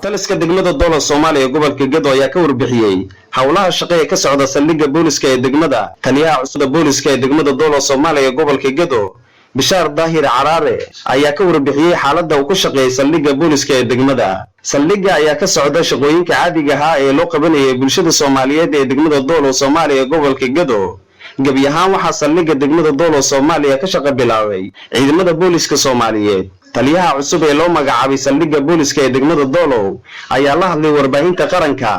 Taliska degmada Dooloow Soomaaliya gobolka Gedo ayaa ka warbixiyey howlaha shaqo ee ka socda saldhigga booliiska ee degmada. Taliyaha cusub booliiska ee degmada Dooloow Soomaaliya gobolka Gedo Bishaar Daahir Caraare ayaa ka warbixiyey xaaladda uu ku shaqeeyay saldhigga booliiska ee degmada. Saldhigga ayaa ka socda shaqooyinka caadiga ah ee loo qabanayay bulshada Soomaaliyeed ee degmada Dooloow Soomaaliya gobolka Gedo. gabi ahaan waxaa saldhigga degmada Dooloow Soomaaliya ka shaqo bilaabay ciidamada booliiska Soomaaliyeed. Taliyaha cusub ee loo magacaabay saldhigga booliiska ee degmada Dooloow ayaa la hadlay warbaahinta qaranka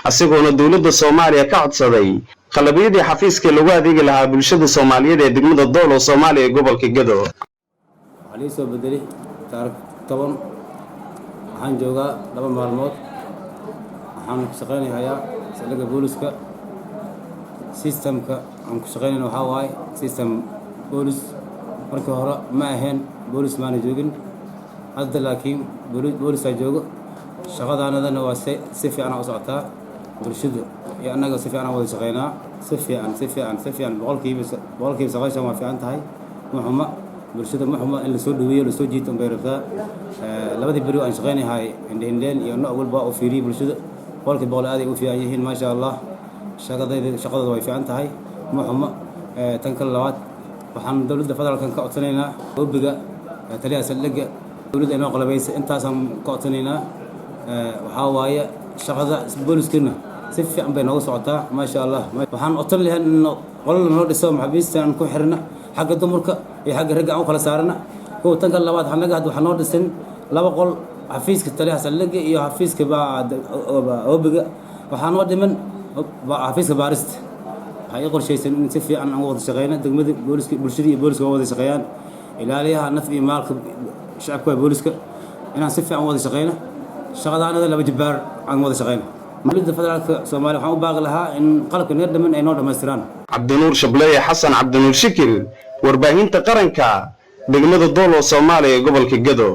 asigoona dawladda Soomaaliya ka codsaday qalabiyadii xafiiska lagu adeegi lahaa bulshada Soomaaliyeed ee degmada Dooloow Soomaaliya gobolka Gedo. Waxaan soo bedelay taariikh 10 waxaan joogaa 2 maalmood waxaan ku shaqeynayaa saldhigga booliiska systemka aan ku shaqeynayna waxa waaye system booliis markii hore ma ahayn booliis maana joogin hadda laakiin booliis ay joogo shaqadaanadana waa si fiican u socotaa bulshada iyo annaga si fiican wada shaqeynaa si fiican boqolkiiba 90 waa fiican tahay muxuma bulshada muxuma in la soo dhaweeyo la soo jiito bay rabtaa labadii bari aan shaqeynahay indheen iyo nooc walba oo fiiriyo bulshada boqolkiiba boqol aad ay u fiican yihiin ma sha Allah shaqadooda way fiican tahay muxuma tan kale labaad waxaan dawladda federaalka ka codsanaynaa oobiga taliyaha saldhigga dawladda inoo qalabaysa intaasaan ka codsanaynaa waxaa waaye shaqada booliiskana si fiican bay nooga socotaa ma sha Allah waxaan codsan lahayn in qolal noo dhiso maxaabiistan ku xirna xagga dumarka iyo xagga ragga aan kala saarna kuwa tan kale labaad xanaga hadda waxaan noo dhisin 2 qol xafiiska taliyaha saldhigga iyo xafiiska oobiga waxaan noo dhiman xafiiska baarista waxay qorshaysan in si fiican aan wada shaqeyno degmada booliiska bulshada iyo booliiska wada shaqeeyaan ilaaliyaha naf iyo maalka shacabka booliiska inaan si fiican wada shaqeyno shaqadaanada laba jibaar aan wada shaqeyno dowladda federaalka Soomaaliya waxaan u baaqi lahaa in qalabka neer dhaman ay noo dhameystiraan. Cabdinuur Shableeye Xasan Cabdinuur Shikir warbaahinta qaranka degmada Dooloow Soomaaliya gobolka Gedo.